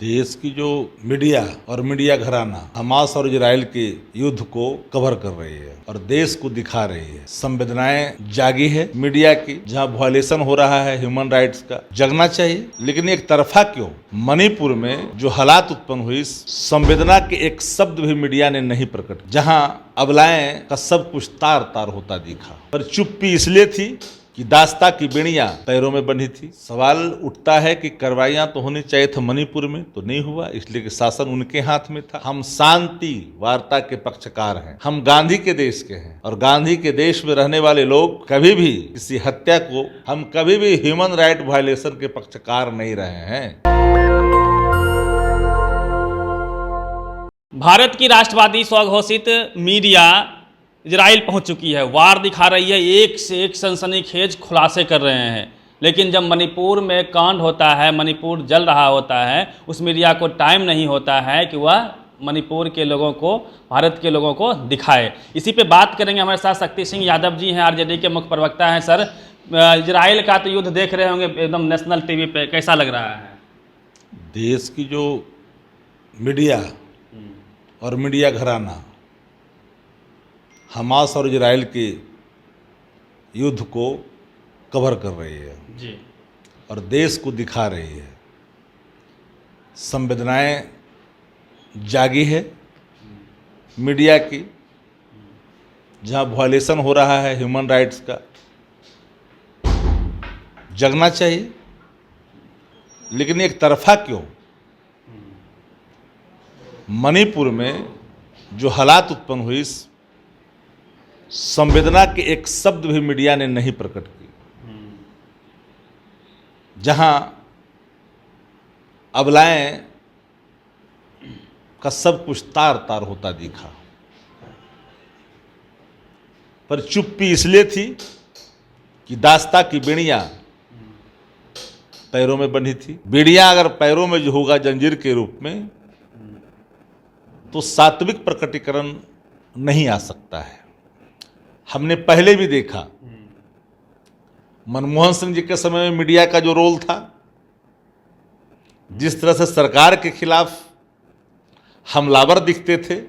देश की जो मीडिया और मीडिया घराना हमास और इजराइल के युद्ध को कवर कर रही है और देश को दिखा रही है। संवेदनाएं जागी है मीडिया की, जहां वायलेशन हो रहा है ह्यूमन राइट्स का, जगना चाहिए। लेकिन एक तरफा क्यों? मणिपुर में जो हालात उत्पन्न हुई, संवेदना के एक शब्द भी मीडिया ने नहीं प्रकट, जहां अबलाएं का सब कुछ तार तार होता दिखा। पर चुप्पी इसलिए थी कि दास्ता की बेड़ियां पैरों में बंधी थी। सवाल उठता है कि कार्रवाइयां तो होनी चाहिए था मणिपुर में, तो नहीं हुआ, इसलिए कि शासन उनके हाथ में था। हम शांति वार्ता के पक्षकार हैं, हम गांधी के देश के हैं, और गांधी के देश में रहने वाले लोग कभी भी किसी हत्या को, हम कभी भी ह्यूमन राइट वायलेशन के पक्षकार नहीं रहे हैं। भारत की राष्ट्रवादी स्वघोषित मीडिया इजराइल पहुंच चुकी है, वार दिखा रही है, एक से एक सनसनीखेज खुलासे कर रहे हैं। लेकिन जब मणिपुर में कांड होता है, मणिपुर जल रहा होता है, उस मीडिया को टाइम नहीं होता है कि वह मणिपुर के लोगों को, भारत के लोगों को दिखाए। इसी पे बात करेंगे। हमारे साथ शक्ति सिंह यादव जी हैं, आरजेडी के मुख्य प्रवक्ता हैं। सर, इजराइल का तो युद्ध देख रहे होंगे एकदम नेशनल टीवी पे, कैसा लग रहा है? देश की जो मीडिया और मीडिया घराना हमास और इजराइल के युद्ध को कवर कर रही है जी, और देश को दिखा रही है। संवेदनाएं जागी है मीडिया की, जहां वायलेशन हो रहा है ह्यूमन राइट्स का, जगना चाहिए। लेकिन एक तरफा क्यों? मणिपुर में जो हालात उत्पन्न हुई, संवेदना के एक शब्द भी मीडिया ने नहीं प्रकट की, जहां अबलाएं का सब कुछ तार तार होता दिखा। पर चुप्पी इसलिए थी कि दास्ता की बेड़ियां पैरों में बंधी थी। बेड़ियां अगर पैरों में जो होगा जंजीर के रूप में, तो सात्विक प्रकटीकरण नहीं आ सकता है। हमने पहले भी देखा, मनमोहन सिंह जी के समय में मीडिया का जो रोल था, जिस तरह से सरकार के खिलाफ हमलावर दिखते थे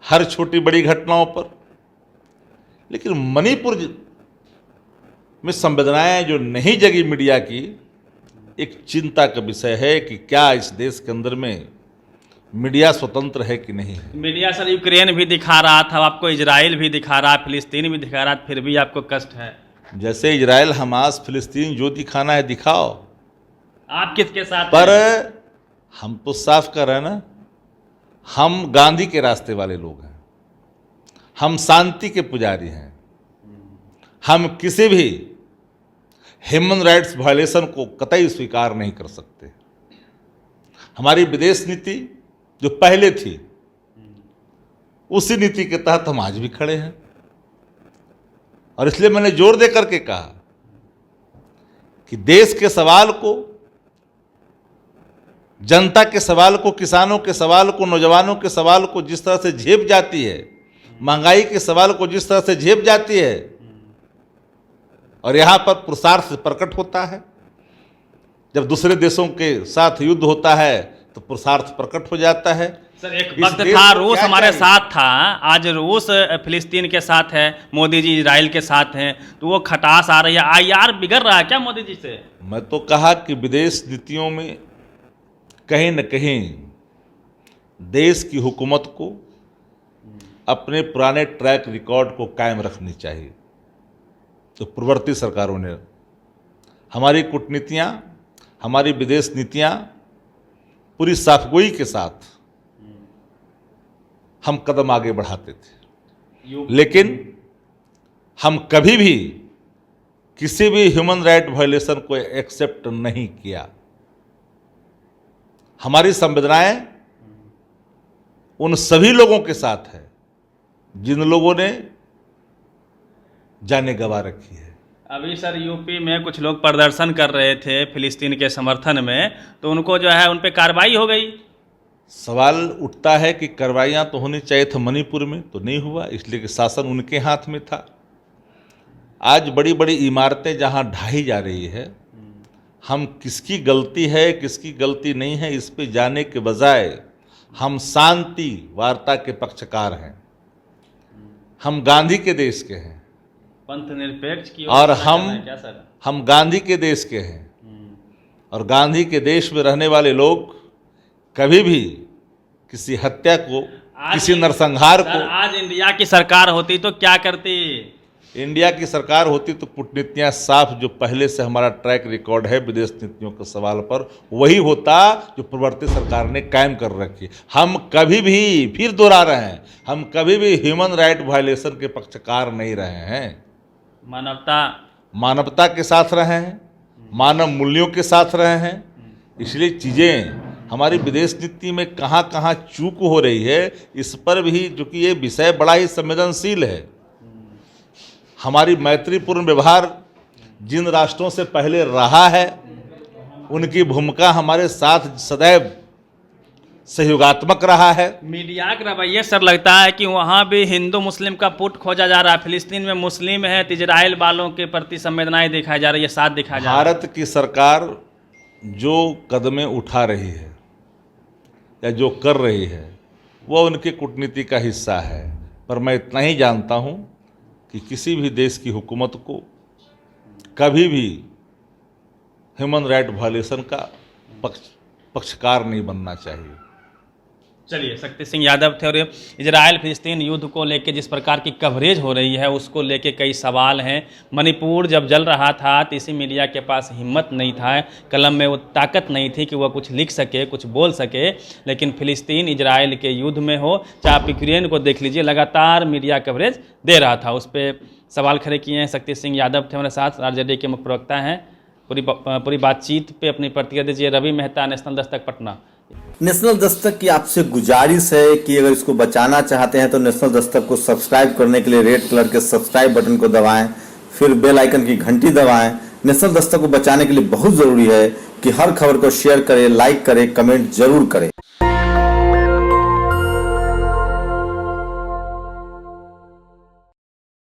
हर छोटी बड़ी घटनाओं पर। लेकिन मणिपुर में संवेदनाएं जो नहीं जगी मीडिया की, एक चिंता का विषय है कि क्या इस देश के अंदर में मीडिया स्वतंत्र है कि नहीं है। मीडिया सर यूक्रेन भी दिखा रहा था, आपको इजराइल भी दिखा रहा, फिलिस्तीन भी दिखा रहा, फिर भी आपको कष्ट है। जैसे इजराइल, हमास, फिलिस्तीन जो दिखाना है दिखाओ, आप किसके साथ पर हैं? हम तो साफ कर रहे हैं ना, हम गांधी के रास्ते वाले लोग हैं, हम शांति के पुजारी हैं। हम किसी भी ह्यूमन राइट्स वायलेशन को कतई स्वीकार नहीं कर सकते। हमारी विदेश नीति जो पहले थी, उसी नीति के तहत हम आज भी खड़े हैं। और इसलिए मैंने जोर दे करके कहा कि देश के सवाल को, जनता के सवाल को, किसानों के सवाल को, नौजवानों के सवाल को जिस तरह से झेप जाती है, महंगाई के सवाल को जिस तरह से झेप जाती है, और यहां पर पुरुषार्थ प्रकट होता है। जब दूसरे देशों के साथ युद्ध होता है तो पुरुषार्थ प्रकट हो जाता है। सर, एक वक्त था रूस हमारे साथ था, आज रूस फिलिस्तीन के साथ है, मोदी जी इजराइल के साथ हैं, तो वो खटास आ रही है। आईआर बिगड़ रहा है क्या मोदी जी से? मैं तो कहा कि विदेश नीतियों में कहीं न कहीं देश की हुकूमत को अपने पुराने ट्रैक रिकॉर्ड को कायम रखनी चाहिए। तो पूर्ववर्ती सरकारों ने, हमारी कूटनीतियाँ, हमारी विदेश नीतियाँ पूरी साफगोई के साथ हम कदम आगे बढ़ाते थे। लेकिन हम कभी भी किसी भी ह्यूमन राइट वायलेशन को एक्सेप्ट नहीं किया। हमारी संवेदनाएं उन सभी लोगों के साथ है जिन लोगों ने जाने गंवा रखी है। अभी सर यूपी में कुछ लोग प्रदर्शन कर रहे थे फिलिस्तीन के समर्थन में, तो उनको जो है उन पे कार्रवाई हो गई। सवाल उठता है कि कार्रवाइयां तो होनी चाहिए था मणिपुर में, तो नहीं हुआ, इसलिए कि शासन उनके हाथ में था। आज बड़ी बड़ी इमारतें जहां ढाई जा रही है, हम किसकी गलती है किसकी गलती नहीं है इस पे जाने के बजाय हम शांति वार्ता के पक्षकार हैं। हम गांधी के देश के हैं, पंथ निरपेक्ष की और ओर जाना है क्या सर? हम गांधी के देश के हैं, और गांधी के देश में रहने वाले लोग कभी भी किसी हत्या को, किसी नरसंहार सर, को, आज इंडिया की सरकार होती तो क्या करती? इंडिया की सरकार होती तो कूटनीतियां साफ, जो पहले से हमारा ट्रैक रिकॉर्ड है विदेश नीतियों के सवाल पर, वही होता जो प्रवर्तित सरकार ने कायम कर रखी। हम कभी भी, फिर दोहरा रहे हैं, हम कभी भी ह्यूमन राइट वायलेशन के पक्षकार नहीं रहे हैं। मानवता के साथ रहे हैं, मानव मूल्यों के साथ रहे हैं। इसलिए चीज़ें हमारी विदेश नीति में कहाँ कहाँ चूक हो रही है, इस पर भी, जो कि ये विषय बड़ा ही संवेदनशील है। हमारी मैत्रीपूर्ण व्यवहार जिन राष्ट्रों से पहले रहा है, उनकी भूमिका हमारे साथ सदैव सहयोगात्मक रहा है। मीडिया का रवैया सर लगता है कि वहाँ भी हिंदू मुस्लिम का पुट खोजा जा रहा है। फिलिस्तीन में मुस्लिम है तो इजराइल वालों के प्रति संवेदनाएं दिखाई जा रही है, साथ दिखाया जा रहा है। भारत की सरकार जो कदमें उठा रही है या जो कर रही है वो उनकी कूटनीति का हिस्सा है। पर मैं इतना ही जानता हूँ कि किसी भी देश की हुकूमत को कभी भी ह्यूमन राइट वायलेशन का पक्षकार नहीं बनना चाहिए। चलिए, शक्ति सिंह यादव थे। और इजराइल फिलिस्तीन युद्ध को लेकर जिस प्रकार की कवरेज हो रही है उसको लेके कई सवाल हैं। मणिपुर जब जल रहा था तो इसी मीडिया के पास हिम्मत नहीं था, कलम में वो ताकत नहीं थी कि वह कुछ लिख सके, कुछ बोल सके। लेकिन फिलिस्तीन इजराइल के युद्ध में हो, चाहे आप यूक्रेन को देख लीजिए, लगातार मीडिया कवरेज दे रहा था। उस पर सवाल खड़े किए हैं। शक्ति सिंह यादव थे हमारे साथ, आरजेडी के मुख्य प्रवक्ता हैं। पूरी बातचीत पे अपनी प्रतिक्रिया दीजिए। रवि मेहता, नेशनल दस्तक, पटना। नेशनल दस्तक की आपसे गुजारिश है कि अगर इसको बचाना चाहते हैं तो नेशनल दस्तक को सब्सक्राइब करने के लिए रेड कलर के सब्सक्राइब बटन को दबाएं, फिर बेल आइकन की घंटी दबाएं। नेशनल दस्तक को बचाने के लिए बहुत जरूरी है कि हर खबर को शेयर करें, लाइक करें, कमेंट जरूर करें।